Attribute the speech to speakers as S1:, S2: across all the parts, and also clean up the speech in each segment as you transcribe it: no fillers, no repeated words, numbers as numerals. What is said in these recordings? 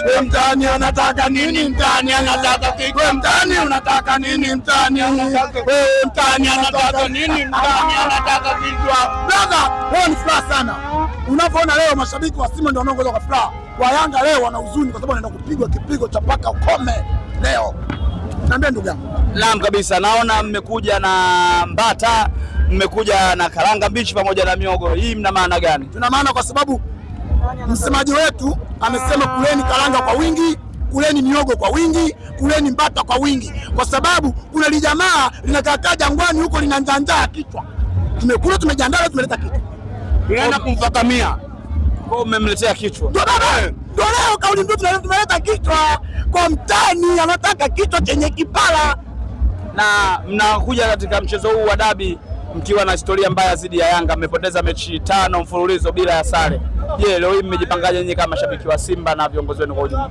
S1: We mtani anataka nini? Mtani anataka kichwa. We mtani unataka nini? Mtani anataka. We mtani anataka nini? Mtani anataka kichwa. Brother, leo ni furaha sana. Unapoona leo mashabiki wa Simba ndio wanaongoza kwa furaha. Wa Yanga leo wana huzuni kwa sababu wanaenda kupigwa kipigo cha paka ukome leo. Naambia ndugu yangu.
S2: Naam kabisa, naona mmekuja na mbata, mmekuja na karanga mbichi pamoja na miogo. Hii mna maana gani?
S1: Tuna maana kwa sababu msemaji wetu amesema kuleni karanga kwa wingi, kuleni miogo kwa wingi, kuleni mbata kwa wingi, kwa sababu kuna lijamaa linakaa Jangwani huko linanjanja kichwa. Tumekula, tumejiandaa, tumeleta kichwa.
S2: Tunaenda kumfakamia. Kwa umemletea kichwa.
S1: Ndio leo kauli ndio tumeleta kichwa kwa mtani, anataka kichwa chenye kipala.
S2: Na mnakuja katika mchezo huu wa dabi mkiwa na historia mbaya dhidi ya Yanga, mmepoteza mechi 5 mfululizo bila ya sare. Je, leo hii mmejipangaje nyinyi kama mashabiki wa Simba na viongozi wenu kwa ujumla?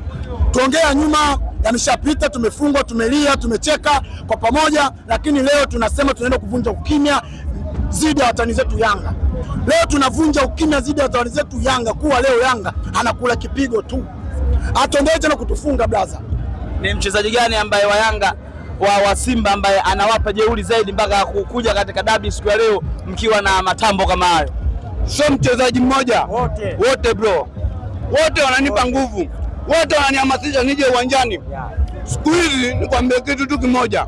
S1: Tuongea nyuma yameshapita, tumefungwa, tumelia, tumecheka kwa pamoja, lakini leo tunasema tunaenda kuvunja ukimya dhidi ya watani zetu Yanga. Leo tunavunja ukimya dhidi ya watani zetu Yanga, kuwa leo Yanga anakula kipigo tu. Atondee tena kutufunga brother.
S2: Ni mchezaji gani ambaye wa Yanga wa Simba ambaye anawapa jeuri zaidi mpaka kukuja katika dabi siku ya leo mkiwa na matambo kama hayo?
S1: Sio mchezaji mmoja,
S2: wote bro,
S1: wote wananipa nguvu, wote wananihamasisha nije uwanjani. Siku hizi nikwambie kitu tu kimoja,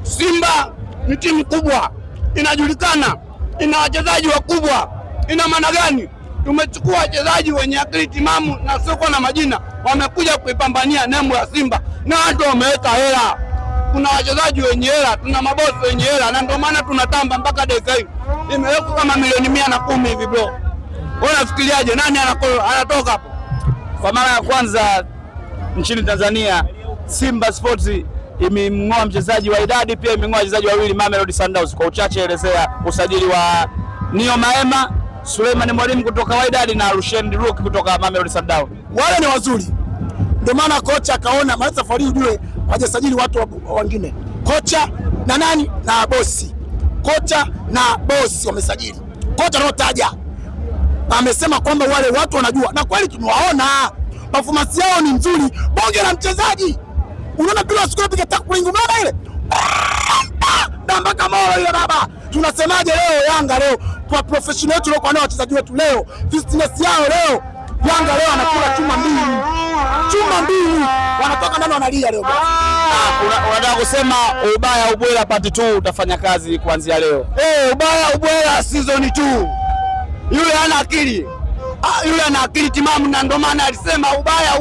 S1: Simba ni timu kubwa, inajulikana, ina wachezaji wakubwa. Ina maana gani? Tumechukua wachezaji wenye akili timamu na soko na majina, wamekuja kuipambania nembo ya Simba na watu wameweka hela. Kuna wachezaji wenye hela, tuna mabosi wenye hela, na ndio maana tunatamba mpaka dakika hii. Imewekwa kama milioni 110 hivi bro. Wewe unafikiriaje nani anatoka hapo?
S2: Kwa mara ya kwanza nchini Tanzania Simba Sports imemngoa mchezaji wa idadi, pia imemngoa wachezaji wawili Mamelodi Sundowns. Kwa uchache elezea usajili wa Nio Maema, Suleiman Mwalimu kutoka Wydad na Rushen Rook kutoka Mamelodi Sundowns.
S1: Wale ni wazuri. Ndio maana kocha akaona mara safari ujue hajasajili watu wengine. Kocha na nani na bosi. Kocha na bosi wamesajili. Kocha anaotaja amesema kwamba wale watu wanajua, na kweli tumewaona performance yao ni nzuri. Bonge la mchezaji. Unaona bila siku piga tackling, unaona ile? Mpaka moyo ile baba. Tunasemaje leo Yanga leo kwa professional wetu leo, kwa wachezaji wetu leo, fitness yao leo, Yanga leo anakula chuma mbili, wanatoka ndani wanalia leo.
S2: Unataka kusema ubaya ubwela part 2 utafanya kazi kuanzia leo?
S1: Ubaya ubwela season 2. Yule ana akili, yule ana akili timamu, na ndio maana alisema ubaya